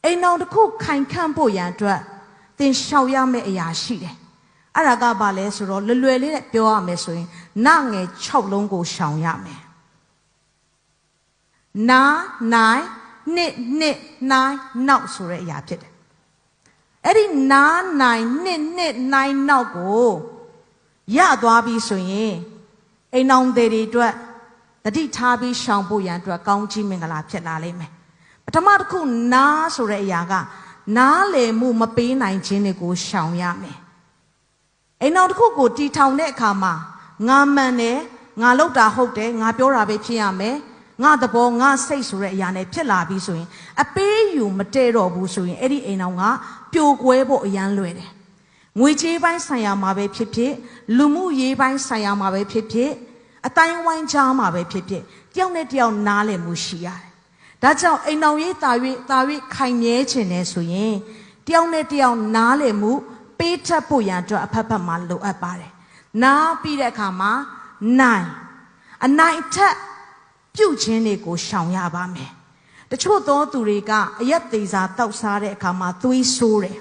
အိမ်အောင်တစ်ခုခိုင်ခန့်ဖို့ရန်အတွက်သင်ရှောက်ရမယ့်အရာရှိတယ်အဲ့ဒါကဘာလဲဆိုတော့လွယ်လေးနဲ့ပြောရမယ်ဆိုရင်နငယ်6လုံးကိုရှောင်ရမယ်နာနိုင်နှစ်နိုင်နောက်ဆိုတဲ့အရာဖြစ်တယ်အဲ့ဒီနာနိုင်နှစ်နိုင်နောက်ကိုရသွားပြီဆိုရင်အိမ်အောင်တွေအတွက်တတိထားပြီးရှောင်ဖို့ရန်အတွက်ကောင်းချီးမင်္ဂလာဖြစ်လာလိမ့်မယ်ပထမတစ်ခုနာဆိုတဲ့အရာကနားလည်မှုမပေးနိုင်ခြင်းတွေကိုရှောင်ရမယ်အိမ်အောင်တစ်ခုကိုတီထောင်တဲ့အခါမှာငါမှန်တယ်ငါလုပ်တာဟုတ်တယ်ငါပြောတာပဲဖြစ်ရမယ်ငါသဘောငါစိတ်ဆိုတဲ့အရာနဲ့ဖြစ်လာပြီဆိုရင်အပေးယူမတည့်တော့ဘူးဆိုရင်အဲ့ဒီအိမ်အောင်ကပြိုကွဲဖို့အရန်လွယ်တယ်ငွေကြေးပိုင်းဆိုင်ရာမှာပဲဖြစ်ဖြစ်လူမှုရေးပိုင်းဆိုင်ရာမှာပဲဖြစ်ဖြစ်အတိုင်းဝိုင်းကြားမှာပဲဖြစ်ဖြစ်တယောက်နဲ့တယောက်နားလည်မှုရှိရတယ်ဒါကြောင့်အိမ်အောင်ရေးတာ၍ခိုင်မြဲခြင်းနဲ့ဆိုရင်တယောက်နဲ့တယောက်နားလည်မှုပေးထပ်ဖို့ရန်အတွက်အဖက်ဖက်မှာလိုအပ်ပါတယ်နားပြီးတဲ့အခါမှာနိုင်အနိုင်ထက်ပြုတ်ခြင်းတွေကိုရှောင်ရပါမယ်တချို့သောသူတွေကအရက်သေးစာတောက်စားတဲ့အခါမှာသွေးဆိုးတယ်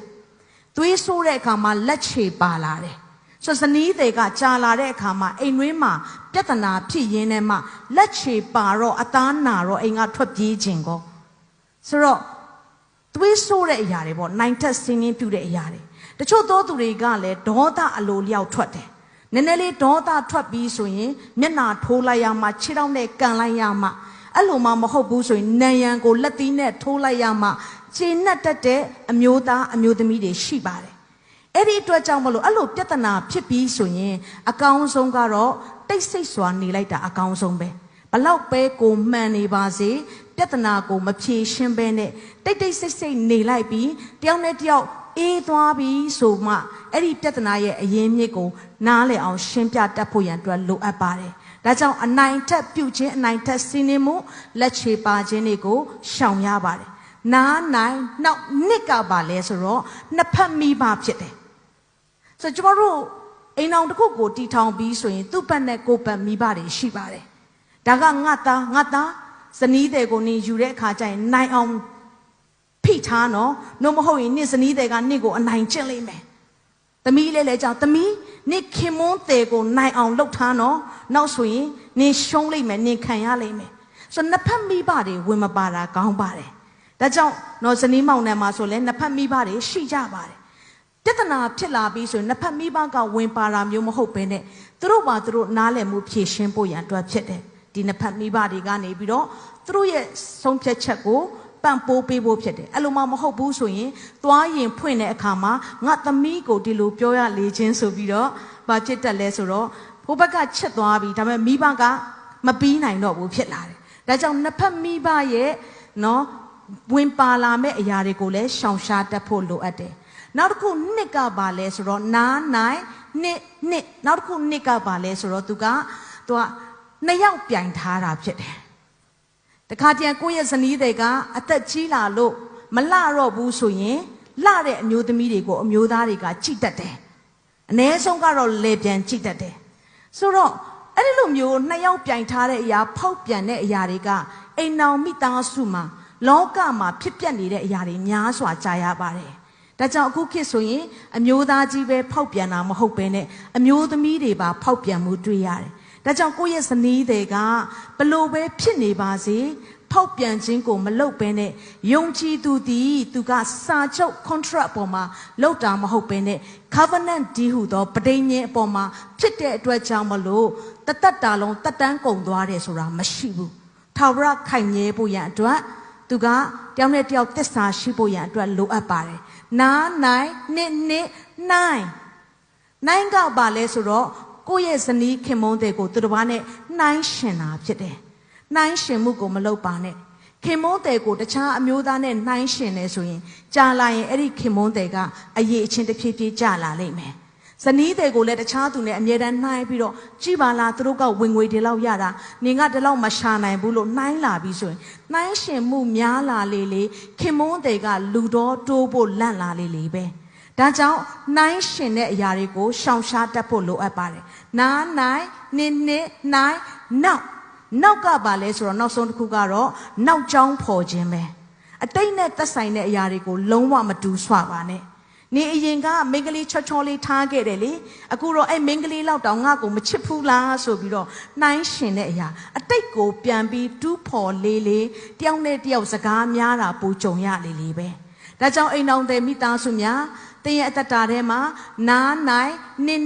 သွေးဆိုးတဲ့အခါမှာလက်ချေပါလာတယ်ဆိုဇနီးတွေကကြာလာတဲ့အခါမှာအိမ်တွင်းမှာပြဿနာဖြစ်ရင်းနဲ့မှလက်ချေပါတော့အသားနာတော့အိမ်ကထွက်ပြေးခြင်းကိုဆိုတော့သွေးဆိုးတဲ့အရာတွေပေါ့နိုင်ထက်ဆင်းရင်းပြုတဲ့အရာတွေတချို့သောသူတွေကလည်းဒေါသအလိုလျောက်ထွက်တယ်နည်းနည်းလေးဒေါသထွက်ပြီးဆိုရင်မျက်နှာထိုးလိုက်ရမှခြေထောက်နဲ့ကန်လိုက်ရမှအဲ့လိုမှမဟုတ်ဘူးဆိုရင်နံရံကိုလက်သီးနဲ့ထိုးလိုက်ရမှခြေနဲ့တက်တဲ့အမျိုးသားအမျိုးသမီးတွေရှိပါတယ်အဲ့ဒီအတွက်ကြောင့်မလို့အဲ့လိုပြဿနာဖြစ်ပြီးဆိုရင်အကောင်းဆုံးကတော့တိတ်ဆိတ်စွာနေလိုက်တာအကောင်းဆုံးပဲဘလောက်ပဲကိုမှန်နေပါစေပြဿနာကိုမဖြေရှင်းဘဲနဲ့တိတ်ဆိတ်နေလိုက်ပြီးတယောက်နဲ့တယောက်အေးသွားပြီဆိုမှအဲ့ဒီပြဿနာရဲ့အရင်းမြစ်ကိုနားလည်အောင်ရှင်းပြတတ်ဖို့ရန်အတွက်လိုအပ်ပါတယ်ဒါကြောင့်အနိုင်ထက်ပြုတ်ခြင်းအနိုင်ထက်စီးနှင်းမှုလက်ချေပါခြင်းတွေကိုရှောင်ရပါတယ်နားနိုင်နောက်နှစ်ကပါလဲဆိုတော့နှစ်ဖက်မိဘဖြစ်တယ်ဆိုတော့ကျွန်တော်တို့အိမ်အောင်တစ်ခုကိုတီထောင်ပြီးဆိုရင်သူ့ဘက်နဲ့ကိုယ်ဘက်မိဘတွေရှိပါတယ်ဒါကငါသားဇနီးတွေကိုနေယူတဲ့အခါကျရင်နိုင်အောင်ဖိထားနော်နှုတ်မဟုတ်ရင်နေ့ဇနီးတွေကနေ့ကိုအနိုင်ကျင့်လိမ့်မယ်သမီးလေးလည်းကြောင့်သမီးနေ့ခင်မွန်းတဲ့ကိုနိုင်အောင်လှုပ်ထားနော်နောက်ဆိုရင်နေ့ရှုံးလိမ့်မယ်နေ့ခံရလိမ့်မယ်ဆိုတော့နှစ်ဖက်မိဘတွေဝင်မပါတာကောင်းပါတယ်ဒါကြောင့်နော်ဇနီးမောင်နှံမှာဆိုလဲနှစ်ဖက်မိဘတွေရှိကြပါတယ်ပြဿနာဖြစ်လာပြီးဆိုရင်နှစ်ဖက်မိဘကဝင်ပါတာမျိုးမဟုတ်ဘဲနဲ့သူတို့ပါသူတို့နားလည်မှုဖြည့်ရှင်းဖို့ရန်အတွက်ဖြစ်တယ်ဒီနှစ်ဖက်မိဘတွေကနေပြီးတော့သူတို့ရဲ့ဆုံးဖြတ်ချက်ကိုပံ့ပိုးပေးဖို့ဖြစ်တယ်အဲ့လိုမှမဟုတ်ဘူးဆိုရင်သွားရင်ဖွင့်တဲ့အခါမှာငါသမီးကိုဒီလိုပြောရလေချင်းဆိုပြီးတော့ဗာဖြစ်တက်လဲဆိုတော့ဘိုးဘက်ကချက်သွားပြီဒါပေမဲ့မိဘကမပြီးနိုင်တော့ဘူးဖြစ်လာတယ်ဒါကြောင့်နှစ်ဖက်မိဘရဲ့နော်ဝင်ပါလာမဲ့အရာတွေကိုလည်းရှောင်ရှားတတ်ဖို့လိုအပ်တယ်နောက်တစ်ခုနှစ်ကပါလဲဆိုတော့နားနိုင်နှစ်နောက်တစ်ခုနှစ်ကပါလဲဆိုတော့သူကနှစ်ယောက်ပြိုင်ထားတာဖြစ်တယ်တခါတည်းကိုယ့်ရဲ့ဇနီးတွေကအသက်ကြီးလာလို့မလှတော့ဘူးဆိုရင်လှတဲ့အမျိုးသမီးတွေကိုအမျိုးသားတွေကကြိတ်တတ်တယ်အ ਨੇ ဆုံးကတော့လေပြန်ကြိတ်တတ်တယ်ဆိုတော့အဲ့ဒီလိုမျိုးနှစ်ယောက်ပြိုင်ထားတဲ့အရာဖောက်ပြန်တဲ့အရာတွေကအိမ်အောင်မိသားစုမှာလောကမှာဖြစ်ပျက်နေတဲ့အရာတွေများစွာကြားရပါတယ်ဒါကြောင့်အခုခေတ်ဆိုရင်အမျိုးသားကြီးပဲဖောက်ပြန်တာမဟုတ်ဘဲနဲ့အမျိုးသမီးတွေပါဖောက်ပြန်မှုတွေ့ရတယ်ဒါကြောင့်ကိုယ့်ရဲ့ဇနီးတွေကဘလို့ပဲဖြစ်နေပါစေဖောက်ပြန်ခြင်းကိုမလုပ်ဘဲနဲ့ယုံကြည်သူသည်သူကစာချုပ် contract ပေါ်မှာလုပ်တာမဟုတ်ဘဲနဲ့ covenant ဒီဟုသောပဋိညာဉ်အပေါ်မှာဖြစ်တဲ့အတွက်ကြောင့်မလို့တသက်တာလုံးတက်တန်းကုန်သွားတယ်ဆိုတာမရှိဘူးထာဝရခိုင်မြဲဖို့ရန်အတွက်သူကတယောက်နဲ့တယောက်သစ္စာရှိဖို့ရန်အတွက်လိုအပ်ပါတယ်နားနိုင်နှစ်နိုင်ကပါလဲဆိုတော့ကိုယ့်ရဲ့ဇနီးခင်မုန်းတဲ့ကိုသူတစ်ပါးနဲ့နှိုင်းရှင်တာဖြစ်တယ်နှိုင်းရှင်မှုကိုမလုပ်ပါနဲ့ခင်မုန်းတဲ့ကိုတခြားအမျိုးသားနဲ့နှိုင်းရှင်နေဆိုရင်ကြာလာရင်အဲ့ဒီခင်မုန်းတဲ့ကအရေးအချင်းတစ်ဖြည်းဖြည်းကြာလာလိမ့်မယ်ဇနီးတဲ့ကိုလည်းတခြားသူနဲ့အမြဲတမ်းနှိုင်းပြီးတော့ကြည်ပါလားသူတို့ကဝင်ငွေဒီလောက်ရတာနေကဒီလောက်မရှာနိုင်ဘူးလို့နှိုင်းလာပြီးဆိုရင်နှိုင်းရှင်မှုများလာလေခင်မုန်းတဲ့ကလူတော်တိုးဖို့လန့်လာလေပဲဒါကြောင့်နှိုင်းရှင်တဲ့အရာတွေကိုရှောင်ရှားတတ်ဖို့လိုအပ်ပါတယ်နားနိုင်နှစ်နိုင်နောက်ကပါလဲဆိုတော့နောက်ဆုံးတစ်ခုကတော့နောက်ကျောင်းဖော်ခြင်းပဲ အတိတ်နဲ့သက်ဆိုင်တဲ့အရာတွေကိုလုံးဝမတူဆွပါနဲ့နေအရင်ကမိန်းကလေးချောချောလေးထားခဲ့တယ်လေအခုတော့အဲ့မိန်းကလေးလောက်တောင်ငါ့ကိုမချစ်ဘူးလားဆိုပြီးတော့နှိုင်းရှင်တဲ့အရာအတိတ်ကိုပြန်ပြီးတူးဖော်လေးလေးတယောက်နဲ့တယောက်စကားများတာပူကြုံရလေလေပဲဒါကြောင့်အိမ်တော်တဲ့မိသားစုများတင်းရဲ့အသက်တာထဲမှာနားနိုင်နှစ်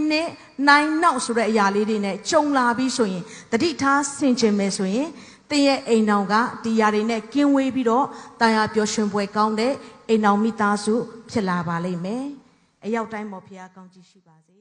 နိုင်နောက်ဆိုတဲ့အရာလေးတွေနဲ့ကြုံလာပြီးဆိုရင်တတိထားဆင်ခြင်မယ်ဆိုရင်တင်းရဲ့အိမ်တော်ကဒီຢာတွေနဲ့ကင်းဝေးပြီးတော့တာယာပျော်ရွှင်ပွဲကောင်းတဲ့အိမ်တော်မိသားစုဖြစ်လာပါလိမ့်မယ်အရောက်တိုင်းပေါ်ဖခင်ကောင်းကြီးရှိပါစေ